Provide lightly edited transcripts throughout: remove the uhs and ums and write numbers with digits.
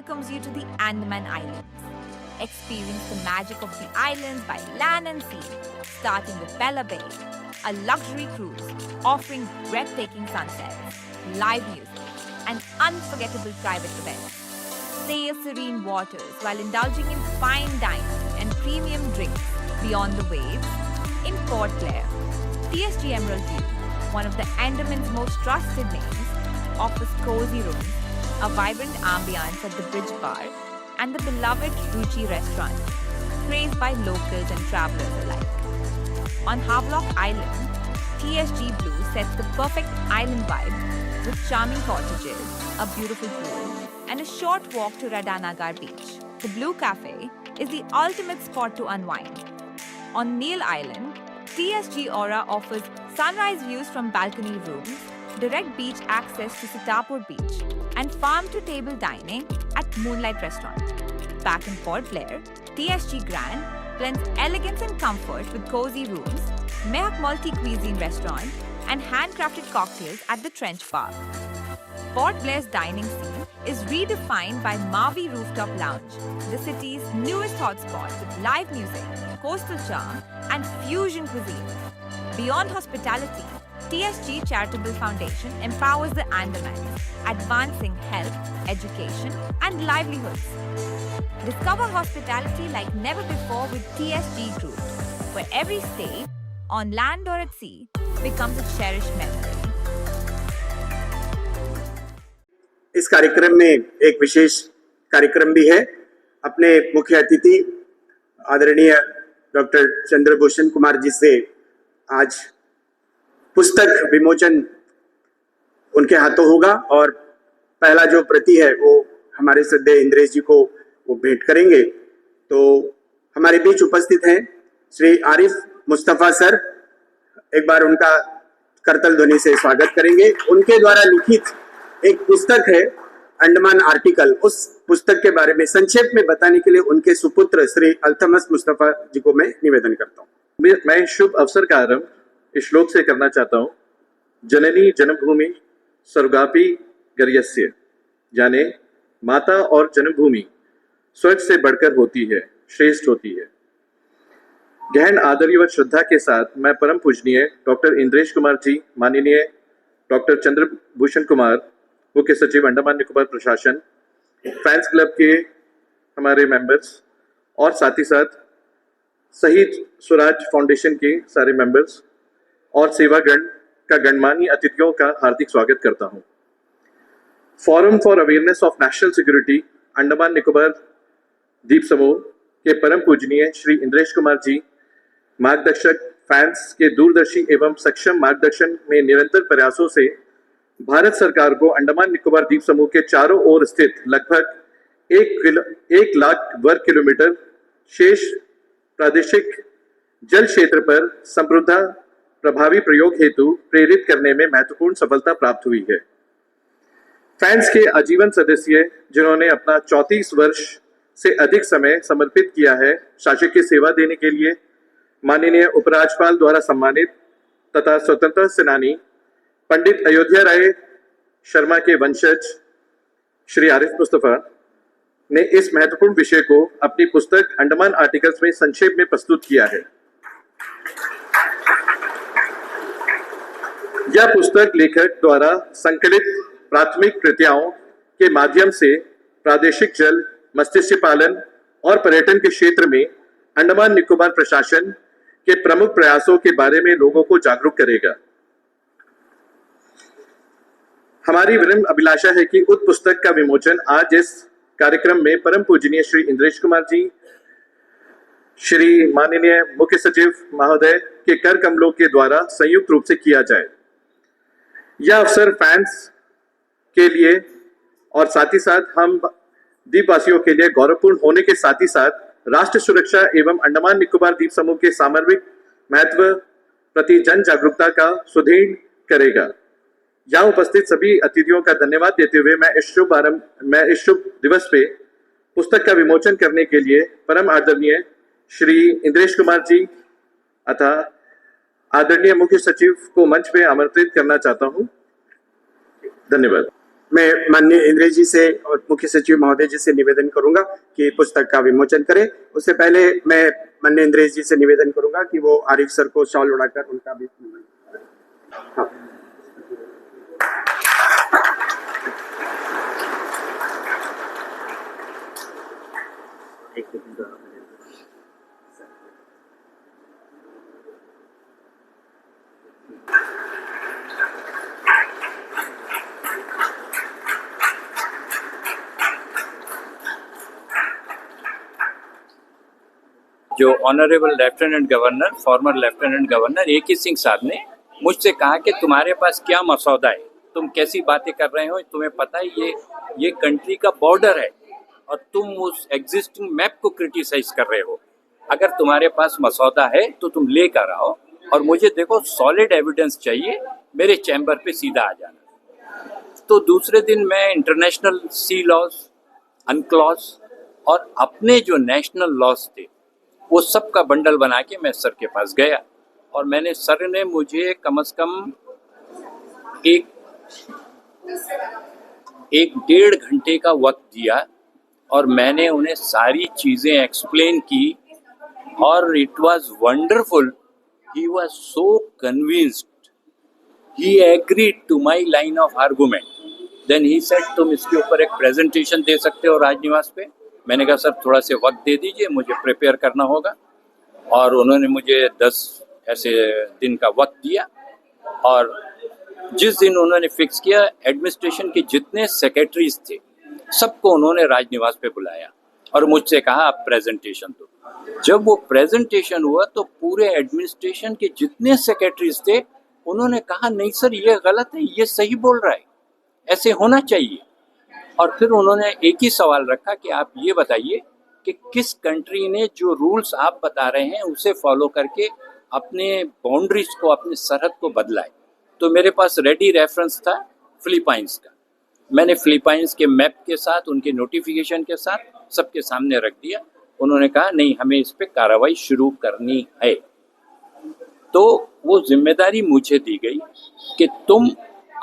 welcomes you to the Andaman Islands. Experience the magic of the islands by land and sea, starting with Bella Bay, a luxury cruise offering breathtaking sunsets, live music, and unforgettable private events. Sail serene waters while indulging in fine dining and premium drinks beyond the waves. In Port Blair, TSG Emerald View, one of the Andaman's most trusted names, offers cozy rooms, a vibrant ambiance at the Bridge Bar, and the beloved Ruchi restaurant, praised by locals and travelers alike. On Havelock Island, TSG Blue sets the perfect island vibe with charming cottages, a beautiful pool, and a short walk to Radhanagar Beach. The Blue Cafe is the ultimate spot to unwind. On Neil Island, TSG Aura offers sunrise views from balcony rooms, direct beach access to Sitapur Beach, and farm-to-table dining at Moonlight Restaurant. Back in Port Blair, TSG Grand blends elegance and comfort with cozy rooms, Mehak multi-cuisine restaurant, and handcrafted cocktails at the Trench Bar. Port Blair's dining scene is redefined by Mavi Rooftop Lounge, the city's newest hotspot with live music, coastal charm, and fusion cuisine. Beyond hospitality, TSG Charitable Foundation empowers the Andamans, advancing health, education, and livelihoods. Discover hospitality like never before with TSG Group, where every stay, on land or at sea, becomes a cherished memory. इस कार्यक्रम में एक विशेष कार्यक्रम भी है। अपने मुख्य अतिथि आदरणीय डॉक्टर चंद्रभूषण कुमार जी से आज पुस्तक विमोचन उनके हाथों होगा और पहला जो प्रति है वो हमारे श्रद्धेय इंद्रेश जी को वो भेंट करेंगे। तो हमारे बीच उपस्थित हैं श्री आरिफ मुस्तफा सर, एक बार उनका करतल ध्वनि से स्वागत करेंगे। उनके द्वारा लिखित एक पुस्तक है अंडमान आर्टिकल, उस पुस्तक के बारे में संक्षेप में बताने के लिए उनके सुपुत्र श्री अल्तमस मुस्तफा जी को मैं निवेदन करता हूँ। मैं शुभ अवसर का आरंभ इस श्लोक से करना चाहता हूँ। जननी जन्मभूमि स्वर्गापि गर्यस्य, यानी माता और जन्मभूमि स्वर्ग से बढ़कर होती है, श्रेष्ठ होती है। गहन आदर व श्रद्धा के साथ मैं परम पूजनीय डॉक्टर इंद्रेश कुमार जी, माननीय डॉक्टर चंद्रभूषण कुमार, मुख्य सचिव अंडमान निकोबार प्रशासन, फैंस क्लब के हमारे मेंबर्स और साथ ही साथ शहीद स्वराज फाउंडेशन के सारे मेंबर्स और सेवागण का गणमान्य अतिथियों का हार्दिक स्वागत करता हूं। Forum for awareness of national security Andaman Nicobar द्वीप समूह के परम पूजनीय श्री इंद्रेश कुमार जी, मार्गदर्शक, फैंस के दूरदर्शी एवं सक्षम मार्गदर्शन में निरंतर प्रयासों से भारत सरकार को अंडमान निकोबार द्वीप समूह के चारों ओर स्थित लगभग 1 लाख वर्ग किलोमीटर शेष प्रादेशिक जल क्षेत्र पर संप्रभुता प्रभावी प्रयोग हेतु प्रेरित करने में महत्वपूर्ण सफलता प्राप्त हुई है। फैंस के आजीवन सदस्य जिन्होंने अपना 34 वर्ष से अधिक समय समर्पित किया है शासकीय सेवा देने के लिए, माननीय उपराज्यपाल द्वारा सम्मानित तथा स्वतंत्रता सेनानी पंडित अयोध्या राय शर्मा के वंशज श्री आरिफ मुस्तफा ने इस महत्वपूर्ण विषय को अपनी पुस्तक अंडमान आर्टिकल्स में संक्षेप में प्रस्तुत किया है। यह पुस्तक लेखक द्वारा संकलित प्राथमिक कृतियों के माध्यम से प्रादेशिक जल, मत्स्य पालन और पर्यटन के क्षेत्र में अंडमान निकोबार प्रशासन के प्रमुख प्रयासों के बारे में लोगों को जागरूक करेगा। हमारी विनम्र अभिलाषा है कि उक्त पुस्तक का विमोचन आज इस कार्यक्रम में परम पूजनीय श्री इंद्रेश कुमार जी, श्री माननीय मुख्य सचिव महोदय के कर कमलों के द्वारा संयुक्त रूप से किया जाए। यह अवसर फैंस के लिए और साथ ही साथ हम द्वीपवासियों के लिए गौरवपूर्ण होने के साथ ही साथ राष्ट्र सुरक्षा एवं अंडमान निकोबार द्वीप समूह के सामरिक महत्व प्रति जन जागरूकता का सुदृढ़ करेगा। यहाँ उपस्थित सभी अतिथियों का धन्यवाद देते हुए मैं इस शुभ दिवस पे पुस्तक का विमोचन करने के लिए परम आदरणीय श्री इंद्रेश कुमार जी अतः आदरणीय मुख्य सचिव को मंच पे आमंत्रित करना चाहता हूँ। धन्यवाद। मैं माननीय इंद्रेश जी से और मुख्य सचिव महोदय जी से निवेदन करूंगा कि पुस्तक का विमोचन करें। उससे पहले मैं माननीय इंद्रेश जी से निवेदन करूंगा कि वो आरिफ सर को शॉल उड़ाकर उनका भी हाँ। जो honourable lieutenant governor, former lieutenant governor A K. Singh साहब ने मुझसे कहा कि तुम्हारे पास क्या मसौदा है, तुम कैसी बातें कर रहे हो, तुम्हें पता है ये कंट्री का बॉर्डर है और तुम उस एग्जिस्टिंग मैप को क्रिटिसाइज कर रहे हो। अगर तुम्हारे पास मसौदा है तो तुम लेकर आओ और मुझे देखो सॉलिड एविडेंस चाहिए, मेरे चैम्बर पे सीधा आ जाना। तो दूसरे दिन मैं इंटरनेशनल सी लॉज, अनक्लॉज और अपने जो नेशनल लॉज थे वो सब का बंडल बना के मैं सर के पास गया और मैंने सर ने मुझे कम से कम एक डेढ़ घंटे का वक्त दिया और मैंने उन्हें सारी चीज़ें एक्सप्लेन की और it was wonderful. He was so convinced, he agreed to my line of argument. Then he said तुम इसके ऊपर एक प्रेजेंटेशन दे सकते हो राजनिवास पे। मैंने कहा सर थोड़ा से वक्त दे दीजिए, मुझे प्रिपेयर करना होगा। और उन्होंने मुझे 10 ऐसे दिन का वक्त दिया और जिस दिन उन्होंने फिक्स किया, एडमिनिस्ट्रेशन के जितने सेक्रेटरीज थे सबको उन्होंने राजनिवास पे बुलाया और मुझसे कहा आप प्रेजेंटेशन दो। जब वो प्रेजेंटेशन हुआ तो पूरे एडमिनिस्ट्रेशन के जितने सेक्रेटरीज थे उन्होंने कहा नहीं सर ये गलत है, ये सही बोल रहा है, ऐसे होना चाहिए। और फिर उन्होंने एक ही सवाल रखा कि आप ये बताइए कि किस कंट्री ने जो रूल्स आप बता रहे हैं उसे फॉलो करके अपने बाउंड्रीज को, अपने सरहद को बदला है। तो मेरे पास रेडी रेफरेंस था फिलीपाइंस का। मैंने फिलीपाइंस के मैप के साथ, उनके नोटिफिकेशन के साथ सबके सामने रख दिया। उन्होंने कहा नहीं हमें इस पे कार्रवाई शुरू करनी है। तो वो जिम्मेदारी मुझे दी गई कि तुम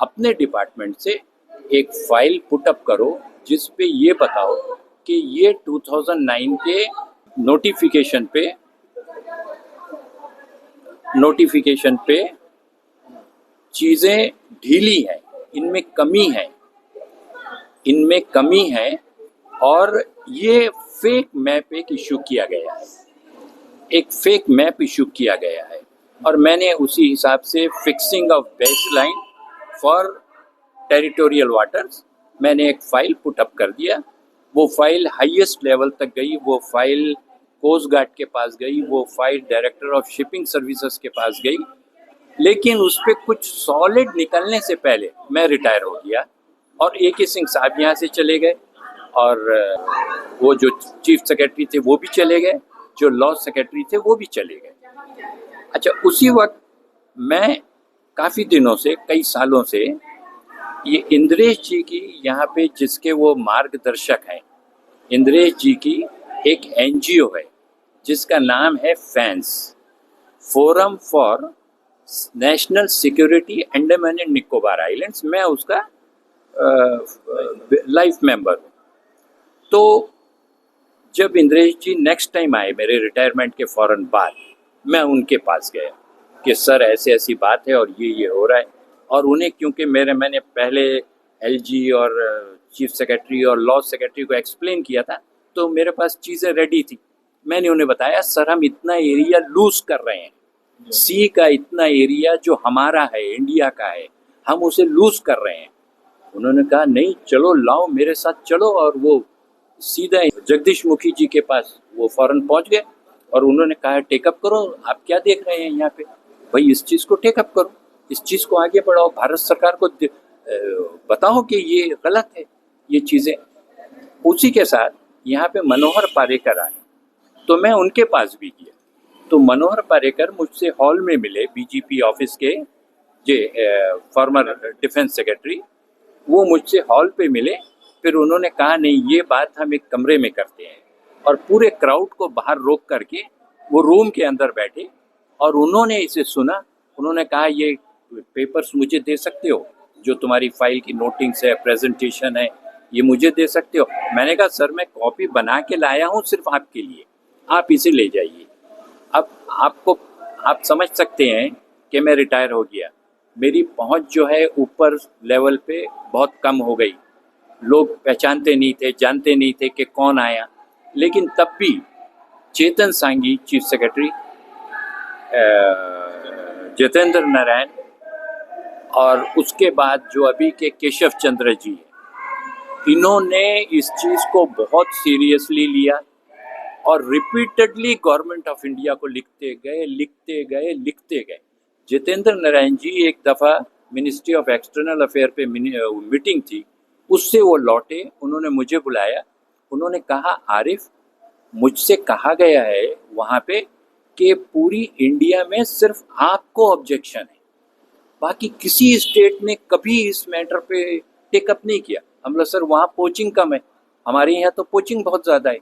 अपने डिपार्टमेंट से एक फाइल पुटअप करो जिस पे ये बताओ कि ये 2009 के नोटिफिकेशन पे चीज़ें ढीली हैं, इनमें कमी है और ये फेक मैप एक इशू किया गया है और मैंने उसी हिसाब से fixing of baseline for territorial waters मैंने एक फाइल पुटअप कर दिया। वो फाइल हाईएस्ट लेवल तक गई, वो फाइल कोस्ट गार्ड के पास गई, वो file director of shipping services के पास गई, लेकिन उस पर कुछ सॉलिड निकलने से पहले मैं रिटायर हो गया और ए.के. सिंह साहब यहाँ से चले गए और वो जो चीफ सेक्रेटरी थे वो भी चले गए, जो लॉ सेक्रेटरी थे वो भी चले गए। अच्छा, उसी वक्त मैं काफ़ी दिनों से, कई सालों से ये इंद्रेश जी की यहाँ पे जिसके वो मार्गदर्शक हैं, इंद्रेश जी की एक एनजीओ है जिसका नाम है fans, forum for national security Andaman and Nicobar islands. मैं उसका लाइफ मेंबर हूँ। तो जब इंद्रेश जी नेक्स्ट टाइम आए मेरे रिटायरमेंट के फौरन बाद, मैं उनके पास गया कि सर ऐसी ऐसी बात है और ये हो रहा है। और उन्हें क्योंकि मैंने पहले एलजी और चीफ सेक्रेटरी और लॉ सेक्रेटरी को एक्सप्लेन किया था तो मेरे पास चीज़ें रेडी थी। मैंने उन्हें बताया सर हम इतना एरिया लूज कर रहे हैं, सी का इतना एरिया जो हमारा है, इंडिया का है, हम उसे लूज कर रहे हैं। उन्होंने कहा नहीं चलो लाओ मेरे साथ चलो, और वो सीधा जगदीश मुखी जी के पास वो फौरन पहुंच गए और उन्होंने कहा टेकअप करो, आप क्या देख रहे हैं यहाँ पे, भाई इस चीज़ को टेकअप करो, इस चीज़ को आगे बढ़ाओ, भारत सरकार को बताओ कि ये गलत है ये चीज़ें। उसी के साथ यहाँ पे मनोहर पारेकर आए तो मैं उनके पास भी गया। तो मनोहर पारेकर मुझसे हॉल में मिले, बीजीपी ऑफिस के फॉर्मर डिफेंस सेक्रेटरी, वो मुझसे हॉल पे मिले। फिर उन्होंने कहा नहीं ये बात हम एक कमरे में करते हैं, और पूरे क्राउड को बाहर रोक करके वो रूम के अंदर बैठे और उन्होंने इसे सुना। उन्होंने कहा ये पेपर्स मुझे दे सकते हो? जो तुम्हारी फाइल की नोटिंग्स है, प्रेजेंटेशन है, ये मुझे दे सकते हो? मैंने कहा सर मैं कॉपी बना के लाया हूँ सिर्फ आपके लिए, आप इसे ले जाइए। अब आप समझ सकते हैं कि मैं रिटायर हो गया, मेरी पहुंच जो है ऊपर लेवल पे बहुत कम हो गई, लोग पहचानते नहीं थे, जानते नहीं थे कि कौन आया। लेकिन तब भी चेतन सांगी चीफ सेक्रेटरी, जितेंद्र नारायण, और उसके बाद जो अभी के केशव चंद्र जी, इन्होंने इस चीज़ को बहुत सीरियसली लिया और रिपीटेडली गवर्नमेंट ऑफ इंडिया को लिखते गए। जितेंद्र नारायण जी एक दफ़ा मिनिस्ट्री ऑफ एक्सटर्नल अफेयर पे मीटिंग थी, उससे वो लौटे, उन्होंने मुझे बुलाया, उन्होंने कहा आरिफ मुझसे कहा गया है वहाँ पे कि पूरी इंडिया में सिर्फ आपको ऑब्जेक्शन है, बाकी किसी स्टेट ने कभी इस मैटर पे टेकअप नहीं किया। हम लोग सर वहाँ पोचिंग कम है, हमारे यहाँ तो पोचिंग बहुत ज़्यादा है,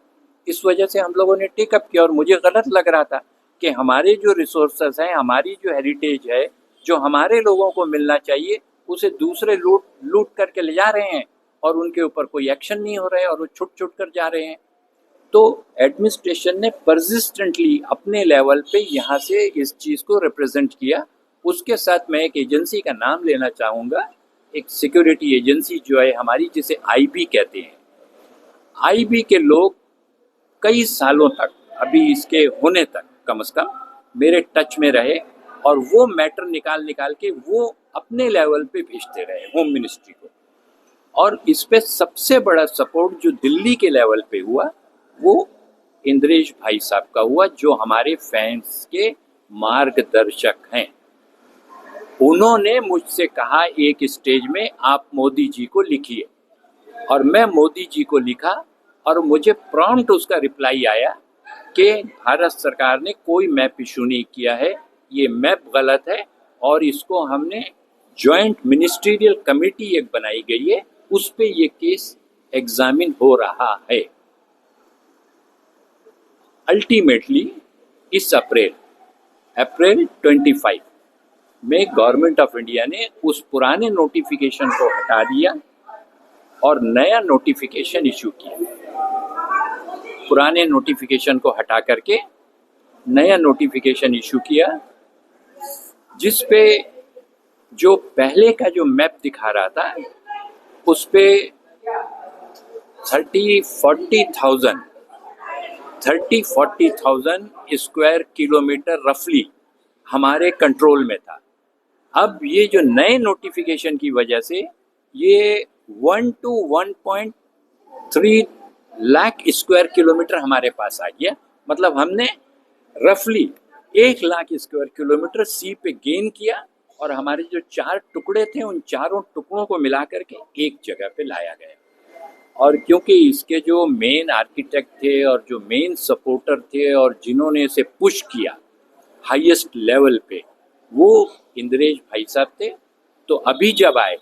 इस वजह से हम लोगों ने टेकअप किया। और मुझे गलत लग रहा था कि हमारे जो रिसोर्सेज हैं, हमारी जो हेरिटेज है, जो हमारे लोगों को मिलना चाहिए, उसे दूसरे लूट करके ले जा रहे हैं और उनके ऊपर कोई एक्शन नहीं हो रहा है और वो छुट कर जा रहे हैं। तो एडमिनिस्ट्रेशन ने परसिस्टेंटली अपने लेवल पे यहाँ से इस चीज़ को रिप्रेजेंट किया। उसके साथ मैं एक एजेंसी का नाम लेना चाहूँगा, एक सिक्योरिटी एजेंसी जो है हमारी, जिसे आईबी कहते हैं। आईबी के लोग कई सालों तक, अभी इसके होने तक कम से कम, मेरे टच में रहे और वो मैटर निकाल के वो अपने लेवल पे भेजते रहे होम मिनिस्ट्री को। और इस पे सबसे बड़ा सपोर्ट जो दिल्ली के लेवल पे हुआ वो इंद्रेश भाई साहब का हुआ, जो हमारे फैंस के मार्गदर्शक हैं। उन्होंने मुझसे कहा एक स्टेज में आप मोदी जी को लिखिए, और मैं मोदी जी को लिखा और मुझे प्रॉम्प्ट उसका रिप्लाई आया कि भारत सरकार ने कोई मैप इशू नहीं किया है, ये मैप गलत है और इसको हमने जॉइंट मिनिस्ट्रियल कमेटी एक बनाई गई है, उस पे ये केस एग्जामिन हो रहा है। अल्टीमेटली इस अप्रैल 25 में गवर्नमेंट ऑफ इंडिया ने उस पुराने नोटिफिकेशन को हटा दिया और नया नोटिफिकेशन इशू किया। पुराने नोटिफिकेशन को हटा करके नया नोटिफिकेशन इशू किया, जिस पे जो पहले का जो मैप दिखा रहा था उस पे 30-40,000 स्क्वायर किलोमीटर रफली हमारे कंट्रोल में था। अब ये जो नए नोटिफिकेशन की वजह से ये 1 to 1.3 लाख स्क्वायर किलोमीटर हमारे पास आ गया। मतलब हमने रफली 1 लाख स्क्वायर किलोमीटर सी पे गेन किया और हमारे जो 4 टुकड़े थे उन चारों टुकड़ों को मिला करके एक जगह पे लाया गया। और क्योंकि इसके जो मेन आर्किटेक्ट थे और जो मेन सपोर्टर थे और जिन्होंने इसे पुश किया हाईएस्ट लेवल पे, वो इंद्रेश भाई साहब थे। तो अभी जब आए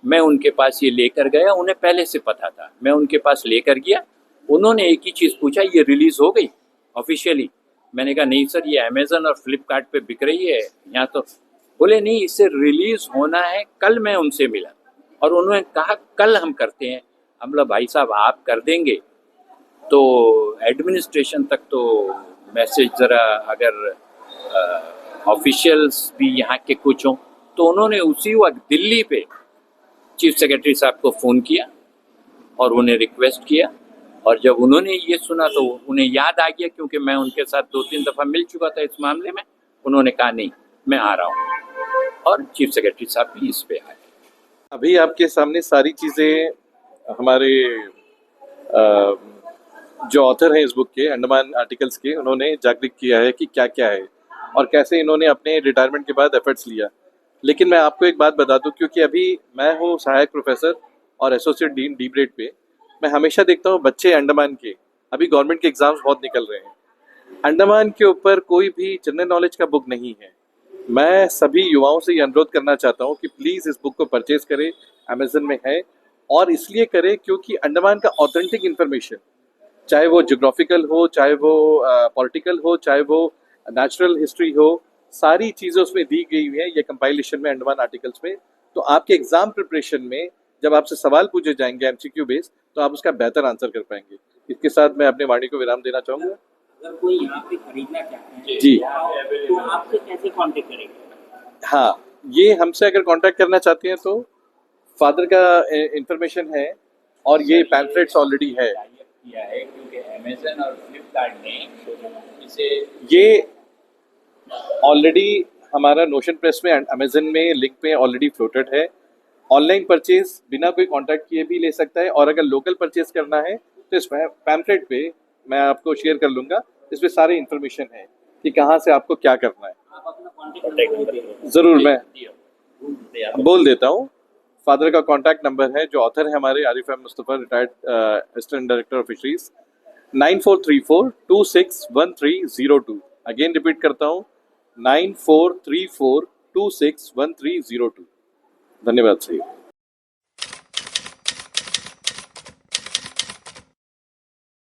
मैं उनके पास ये लेकर गया, उन्हें पहले से पता था, मैं उनके पास लेकर गया। उन्होंने एक ही चीज़ पूछा, ये रिलीज़ हो गई ऑफिशियली? मैंने कहा नहीं सर, ये अमेज़न और फ्लिपकार्ट पे बिक रही है यहाँ। तो बोले नहीं, इससे रिलीज़ होना है। कल मैं उनसे मिला और उन्होंने कहा कल हम करते हैं। हम बोला भाई साहब आप कर देंगे तो एडमिनिस्ट्रेशन तक तो मैसेज ज़रा अगर ऑफिशियल्स भी यहाँ के कुछ हों। तो उन्होंने उसी वक्त दिल्ली पे चीफ सेक्रेटरी साहब को फ़ोन किया और उन्हें रिक्वेस्ट किया, और जब उन्होंने ये सुना तो उन्हें याद आ गया, क्योंकि मैं उनके साथ 2-3 दफ़ा मिल चुका था इस मामले में। उन्होंने कहा नहीं मैं आ रहा हूँ, और चीफ सेक्रेटरी साहब भी इस पे आए। अभी आपके सामने सारी चीज़ें हमारे जो ऑथर हैं इस बुक के, अंडमान आर्टिकल्स के, उन्होंने जागृत किया है कि क्या क्या है और कैसे इन्होंने अपने रिटायरमेंट के बाद एफर्ट्स लिया। लेकिन मैं आपको एक बात बता दूं, क्योंकि अभी मैं हूं सहायक प्रोफेसर और एसोसिएट डीन डी ब्रेड पे। मैं हमेशा देखता हूं बच्चे अंडमान के, अभी गवर्नमेंट के एग्जाम्स बहुत निकल रहे हैं, अंडमान के ऊपर कोई भी जनरल नॉलेज का बुक नहीं है। मैं सभी युवाओं से ये अनुरोध करना चाहता हूँ कि प्लीज़ इस बुक को परचेज करें, अमेजन में है। और इसलिए करें क्योंकि अंडमान का ऑथेंटिक इन्फॉर्मेशन, चाहे वो जोग्राफिकल हो, चाहे वो पॉलिटिकल हो, चाहे वो नेचुरल हिस्ट्री हो, सारी चीज़ें उसमें दी गई हुई हैं। ये कंपाइलेशन में अंडमान आर्टिकल्स में तो आपके एग्जाम प्रिपरेशन में जब आपसे सवाल पूछे जाएंगे एमसीक्यू बेस्ड, तो आप उसका बेहतर आंसर कर पाएंगे। इसके साथ मैं अपनी वाणी को विराम देना चाहूँगा। अगर कोई यहाँ पे खरीदना चाहता है जी। तो आपसे कैसे कांटेक्ट करेंगे? हाँ, ये हमसे अगर कांटेक्ट करना चाहते हैं तो फादर का इंफॉर्मेशन है और ये पैम्फलेट्स ऑलरेडी है। किया है क्योंकि अमेजन और फ्लिपकार्ट ने इसे ये ऑलरेडी हमारा नोशन प्रेस में एंड अमेजन में लिंक पे ऑलरेडी फ्लोटेड है। ऑनलाइन परचेज बिना कोई कांटेक्ट किए भी ले सकता है, और अगर लोकल परचेज करना है तो इस पैम्फलेट पे मैं आपको शेयर कर लूँगा, इसमें सारी इन्फॉर्मेशन है कि कहाँ से आपको क्या करना है। आप अपना कांटेक्ट नंबर ज़रूर मैं बोल देता हूँ। फादर का कॉन्टैक्ट नंबर है, जो ऑथर है हमारे Arif Ahmed Mustafa, retired assistant director of fisheries, 9434261302। Again repeat करता हूँ, 9434261302। धन्यवाद सही।